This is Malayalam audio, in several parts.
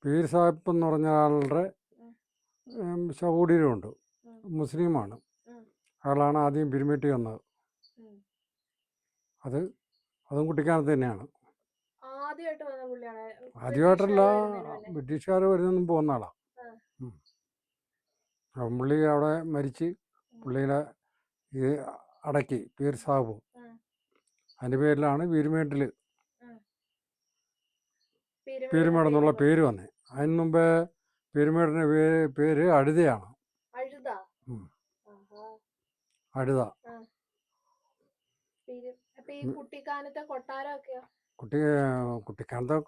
പീർ സാഹിബ് എന്ന് പറഞ്ഞ ആളുടെ ശവകുടീരമുണ്ട്. മുസ്ലിമാണ്. അയാളാണ് ആദ്യം പിരിമേട്ടി വന്നത്. അതും കുട്ടിക്കാനത്ത് തന്നെയാണ്. ആദ്യമായിട്ടല്ല, ബ്രിട്ടീഷുകാർ വരുന്നതിന് മുമ്പ് വന്ന ആളാണ്. പുള്ളി അവിടെ മരിച്ച് പുള്ളീനെ ഇത് അടക്കി പീർ സാഹിബ്. അതിൻ്റെ പേരിലാണ് പീരുമേട്ടിൽ പീരുമേട് എന്നുള്ള പേര് വന്നേ. അതിന് മുമ്പേ പീരുമേടിൻ്റെ പേര് അഴുതയാണ്. അഴുത. കുട്ടിക്കാനത്തെ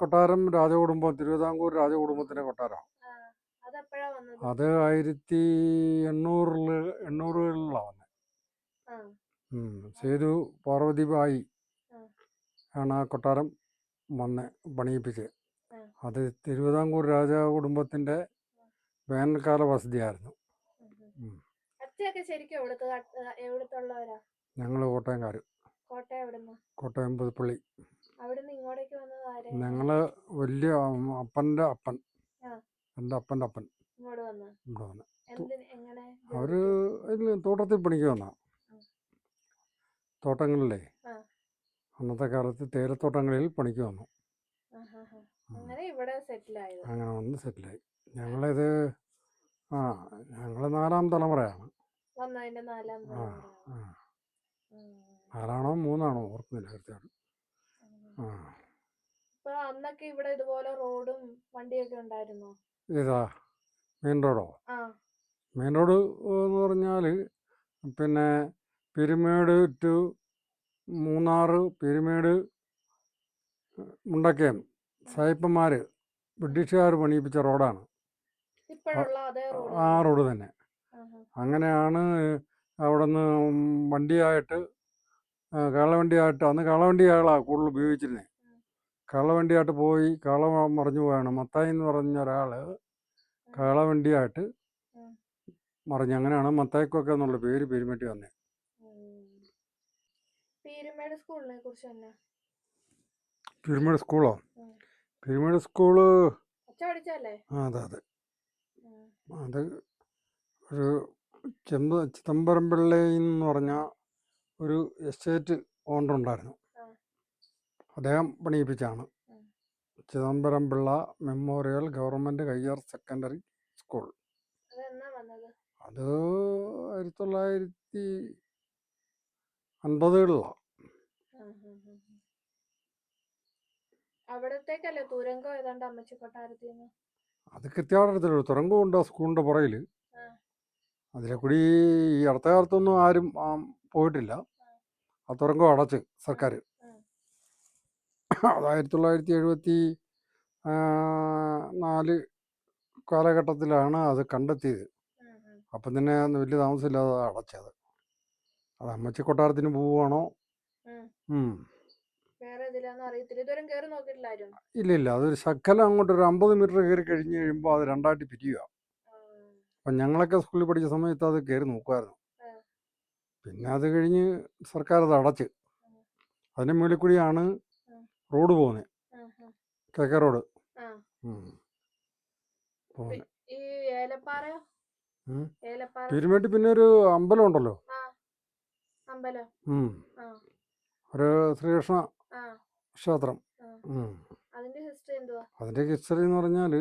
കൊട്ടാരം രാജകുടുംബം, തിരുവിതാംകൂർ രാജകുടുംബത്തിൻ്റെ കൊട്ടാരമാണ്. അത് 1800-കളിലാണ് വന്നത്. സേതു പാർവതിബായി ആണ് ആ കൊട്ടാരം പണിയിപ്പിച്ചത്. അത് തിരുവിതാംകൂർ രാജകുടുംബത്തിൻ്റെ വേനൽക്കാല വസതിയായിരുന്നു. ഞങ്ങൾ കോട്ടയംകാർ. കോട്ടയം പുതുപ്പള്ളി. ഞങ്ങൾ വലിയ അപ്പൻ്റെ അപ്പൻ, എൻ്റെ അപ്പൻ്റെ അപ്പൻ ഇവിടെ വന്ന് അവർ തോട്ടത്തിൽ പണിക്ക് വന്ന. തോട്ടങ്ങളിലേ അന്നത്തെ കാലത്ത് തേയിലത്തോട്ടങ്ങളിൽ പണിക്ക് വന്നു. അങ്ങനെ വന്ന് സെറ്റിലായി. ഞങ്ങളിത് ഞങ്ങൾ 4ാം തലമുറയാണ്. 4ആണോ 3ആണോ ഓർക്കുന്നില്ല കൃത്യമായിട്ട്. ഇതാ മെയിൻ റോഡോ? മെയിൻ റോഡ് എന്ന് പറഞ്ഞാൽ പിന്നെ പീരുമേട് ടു മൂന്നാർ, പീരുമേട്, മുണ്ടക്കയം സായിപ്പന്മാർ ബ്രിട്ടീഷുകാർ പണിയിപ്പിച്ച റോഡാണ്. ആ റോഡ് തന്നെ. അങ്ങനെയാണ് അവിടെ നിന്ന് വണ്ടിയായിട്ട്, കാളവണ്ടിയായിട്ട്, അന്ന് കാളവണ്ടിയാളാണ് കൂടുതൽ ഉപയോഗിച്ചിരുന്നത്. കാളവണ്ടിയായിട്ട് പോയി കാള മറിഞ്ഞു പോയാണ്. മത്തായി എന്ന് പറഞ്ഞ ഒരാൾ കാളവണ്ടിയായിട്ട് മറിഞ്ഞു. അങ്ങനെയാണ് മത്തായിക്കൊക്കെ എന്നുള്ള പേര് പീരുമേട്ടി വന്നത്. പീരുമേട് സ്കൂളോ? പീരുമേട് സ്കൂള് അതെ അതെ. അത് ഒരു ചിദംബരം പിള്ളൈ എന്ന് പറഞ്ഞ ഒരു എസ്റ്റേറ്റ് ഓണർ ഉണ്ടായിരുന്നു. അദ്ദേഹം പണിയിപ്പിച്ചാണ്. Chidambaram Pillai memorial government higher secondary school. അത് 1950-കളിലാണ്. അത് കൃത്യമായിട്ടൊരു തുരങ്കമുണ്ട് സ്കൂളിൻ്റെ പുറകിൽ. അതിലെ കൂടി ഈ അടുത്ത കാലത്തൊന്നും ആരും പോയിട്ടില്ല. ആ തുരങ്കം അടച്ച് സർക്കാർ. അത് 1974 കാലഘട്ടത്തിലാണ് അത് കണ്ടെത്തിയത്. അപ്പം തന്നെ വലിയ താമസമില്ലാതെ അടച്ചത്. അത് അമ്മച്ചി കൊട്ടാരത്തിന് പോവുകയാണോ? ഇല്ല, അതൊരു ശകലം അങ്ങോട്ട് ഒരു 50 മീറ്റർ കയറി കഴിഞ്ഞ് കഴിയുമ്പോൾ അത് രണ്ടായിട്ട് പിരിയുക. അപ്പം ഞങ്ങളൊക്കെ സ്കൂളിൽ പഠിച്ച സമയത്ത് അത് കയറി നോക്കുമായിരുന്നു. പിന്നെ അത് കഴിഞ്ഞ് സർക്കാർ അത് അടച്ച്. അതിൻ്റെ മുകളിൽ കൂടിയാണ് റോഡ് പോകുന്നത്, KK റോഡ്. പീരുമേട്ടിൽ പിന്നെ ഒരു അമ്പലം ഉണ്ടല്ലോ, ഒരു ശ്രീകൃഷ്ണ ക്ഷേത്രം. അതിൻ്റെ ഹിസ്റ്ററി എന്ന് പറഞ്ഞാൽ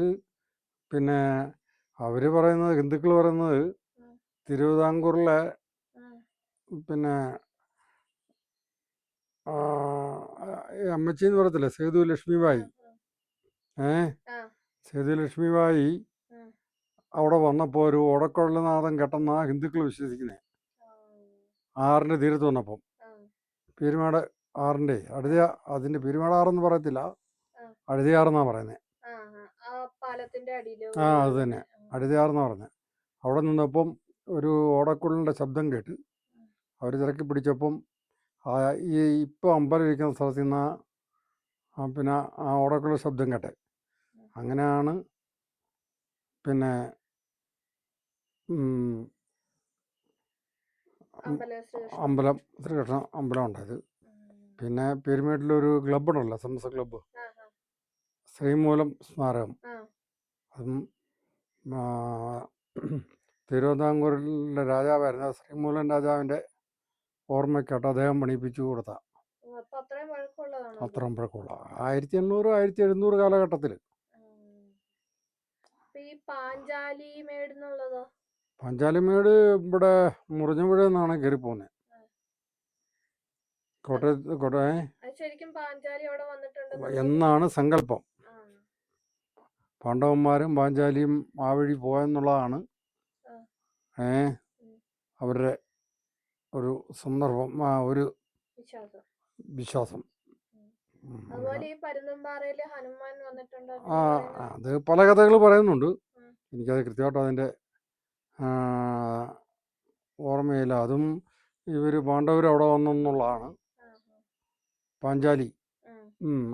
പിന്നെ അവർ പറയുന്നത്, ഹിന്ദുക്കൾ പറയുന്നത്, തിരുവിതാംകൂറിലെ പിന്നെ അമ്മച്ചി എന്ന് പറയത്തില്ലേ, സേതു ലക്ഷ്മിബായി. സേതു ലക്ഷ്മിബായി അവിടെ വന്നപ്പോൾ ഒരു ഓടക്കൊള്ളനാഥം കെട്ടെന്നാ ഹിന്ദുക്കൾ വിശ്വസിക്കുന്നത്. ആറിൻ്റെ തീരത്ത് വന്നപ്പം പീരുമേട് ആറിൻ്റെ അതിൻ്റെ പീരുമേടാറെന്ന് പറയത്തില്ല, അഴുതയാറെന്നാണ് പറയുന്നത്. അത് തന്നെ, അഴുതയാറെന്നാണ് പറയുന്നത്. അവിടെ നിന്നപ്പം ഒരു ഓടക്കുള്ളിൻ്റെ ശബ്ദം കേട്ട് അവർ തിരക്കി പിടിച്ചപ്പം ഈ ഇപ്പോൾ അമ്പലം ഇരിക്കുന്ന സ്ഥലത്ത് നിന്ന് പിന്നെ ആ ഓടക്കുള്ള ശബ്ദം കേട്ടെ. അങ്ങനെയാണ് പിന്നെ അമ്പലം, ശ്രീകൃഷ്ണ അമ്പലം ഉണ്ടായത്. പിന്നെ പീരുമേട്ടിലൊരു ക്ലബ്ബുണ്ടല്ലോ, സമസ്ത ക്ലബ്ബ്, ശ്രീമൂലം സ്മാരകം. അതും ആ, തിരുവിതാംകൂറിലെ രാജാവായിരുന്ന ശ്രീമൂലൻ രാജാവിൻ്റെ ഓർമ്മയ്ക്കായിട്ട് അദ്ദേഹം പണിയിപ്പിച്ചു കൊടുത്ത അപ്പൊ അത്രയും പഴക്കമുള്ളതാണോ ഇത്? അത്രയും പഴക്കമുള്ള 1800 1700 കാലഘട്ടത്തിൽ. അപ്പൊ ഈ പാഞ്ചാലി മേട് എന്നുള്ളതോ? പാഞ്ചാലിമേട് ഇവിടെ മുറിഞ്ഞപുഴ എന്നാണ് കയറി പോകുന്നത്. കോട്ടയം അത് ശരിക്കും പാഞ്ചാലി അവിടെ വന്നിട്ടുണ്ടെന്ന് എന്നാണ് സങ്കല്പം. ആ, പാണ്ഡവന്മാരും പാഞ്ചാലിയും ആ വഴി പോയെന്നുള്ളതാണ് ആ. അവരുടെ ഒരു സന്ദർഭം, ഒരു വിശ്വാസം. വിശ്വാസം. അതുപോലെ ഈ പരുന്തുംപാറയില് ഹനുമാൻ വന്നിട്ടുണ്ടോ? ആ അത് പല കഥകൾ പറയുന്നുണ്ട്. ഉം. എനിക്കത് കൃത്യമായിട്ട് അതിൻ്റെ ഓർമ്മയില്ല. അതും ഇവർ പാണ്ഡവർ അവിടെ വന്നെന്നുള്ളതാണ്. പാഞ്ചാലി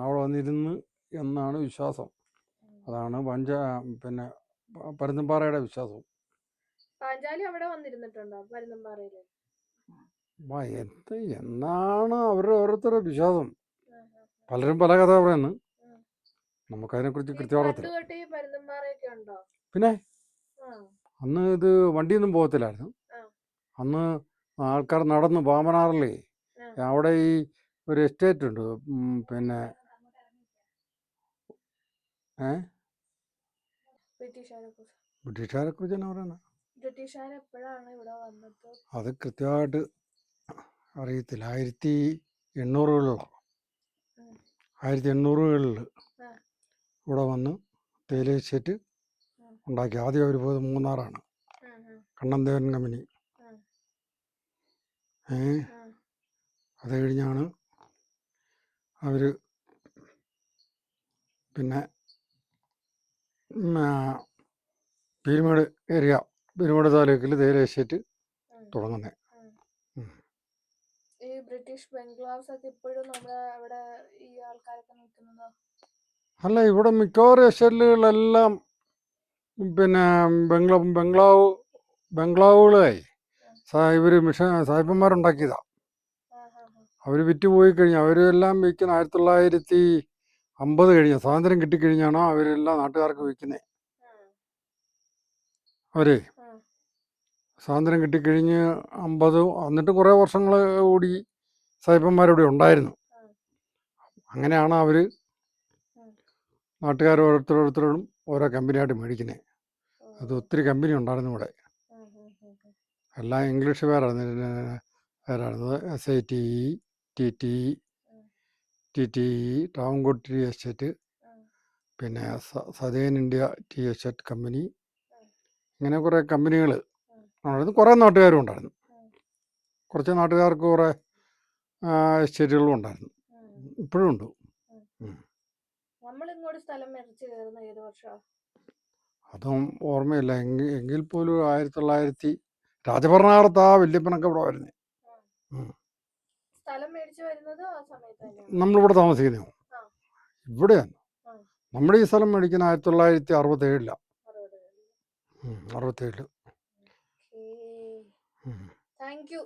അവിടെ വന്നിരുന്ന് എന്നാണ് വിശ്വാസം. അതാണ് പിന്നെ പരുന്തുംപാറയുടെ വിശ്വാസം. പാഞ്ചാലി അവിടെ വന്നിരുന്നിട്ടുണ്ടോ പരുന്തുംപാറയില്? എന്നാണ് അവരുടെ ഓരോരുത്തരുടെ വിശ്വാസം. പലരും പല കഥ പറയുന്നു. നമുക്കതിനെക്കുറിച്ച് കൃത്യമായിട്ട് പണ്ടുതൊട്ടേ ഈ പരുന്തുംപാറയൊക്കെ ഉണ്ടോ? പിന്നെ ആ, അന്ന് ഇത് വണ്ടിയൊന്നും പോകത്തില്ലായിരുന്നു. ആ. അന്ന് ആൾക്കാർ നടന്ന് പാമ്പനാറിലേ അവിടെ ഈ ഒരു എസ്റ്റേറ്റ് ഉണ്ട്. പിന്നെ ബ്രിട്ടീഷുകാരെ കുറിച്ച് തന്നെ പറയണ ബ്രിട്ടീഷുകാരെപ്പോഴാണ് ഇവിടെ വന്നത്? അത് കൃത്യമായിട്ട് അറിയത്തില്ല. 1800-കളിലാണ്. 1800-കളിൽ ഇവിടെ വന്ന് തേയില എസ്റ്റേറ്റ് ഉണ്ടാക്കി. ആദ്യം അവർ പോയത് മൂന്നാറാണ്. കണ്ണൻദേവൻ കമ്പനി. അത് കഴിഞ്ഞാണ് അവർ പിന്നെ പീരുമേട് ഏരിയ, പീരുമേട് താലൂക്കിൽ തേയില എസ്റ്റേറ്റ് തുടങ്ങുന്നത്. ഈ ബ്രിട്ടീഷ് ബംഗ്ലാവ്സ് ഒക്കെ ഇപ്പോഴും നമ്മുടെ അവിടെ ഈ ആൾക്കാരൊക്കെ നിൽക്കുന്നതോ? അല്ല, ഇവിടെ മിക്കവാറും എസ്റ്റേറ്റുകളെല്ലാം പിന്നെ ബംഗ്ലാവുകളായി ഇവർ സായിപ്പന്മാരുണ്ടാക്കിയതാണ്. അവർ വിറ്റുപോയി കഴിഞ്ഞു. അവരെല്ലാം വിൽക്കുന്ന 1950 കഴിഞ്ഞ് സ്വാതന്ത്ര്യം കിട്ടിക്കഴിഞ്ഞാണോ അവരെല്ലാം നാട്ടുകാർക്ക് വിൽക്കുന്നത്. അവരെ സ്വാതന്ത്ര്യം കിട്ടിക്കഴിഞ്ഞ് 50 എന്നിട്ട് കുറേ വർഷങ്ങൾ കൂടി സായിപ്പന്മാരിവിടെ ഉണ്ടായിരുന്നു. അങ്ങനെയാണ് അവർ നാട്ടുകാർ ഓരോരുത്തരോടും ഓരോ കമ്പനിയായിട്ട് മേടിക്കുന്നത്. അത് ഒത്തിരി കമ്പനി ഉണ്ടായിരുന്നു ഇവിടെ. എല്ലാം ഇംഗ്ലീഷ് പേരായിരുന്നു. SITE, TTE, Travancore tea estate, പിന്നെ southern India tea estate company, ഇങ്ങനെ കുറേ കമ്പനികൾ ഉണ്ടായിരുന്നു. കുറേ നാട്ടുകാരും ഉണ്ടായിരുന്നു. കുറച്ച് നാട്ടുകാർക്ക് കുറേ എസ്റ്റേറ്റുകളും ഉണ്ടായിരുന്നു. ഇപ്പോഴും ഉണ്ട്. നമ്മളിങ്ങോട്ട് സ്ഥലം മേടിച്ച് കയറുന്ന ഏത് വർഷമാണ്? അതും ഓർമ്മയില്ല. എങ്കിൽ പോലും 1900 രാജഭരണകാലത്ത് ആ വല്യപ്പനൊക്കെ ഇവിടെ വരുന്നത്. സ്ഥലം മേടിച്ച് വരുന്നത് ആ സമയത്ത് നമ്മളിവിടെ താമസിക്കുന്നോ? ഇവിടെയാണ്. നമ്മുടെ ഈ സ്ഥലം മേടിക്കുന്ന 1967. 67. Thank you.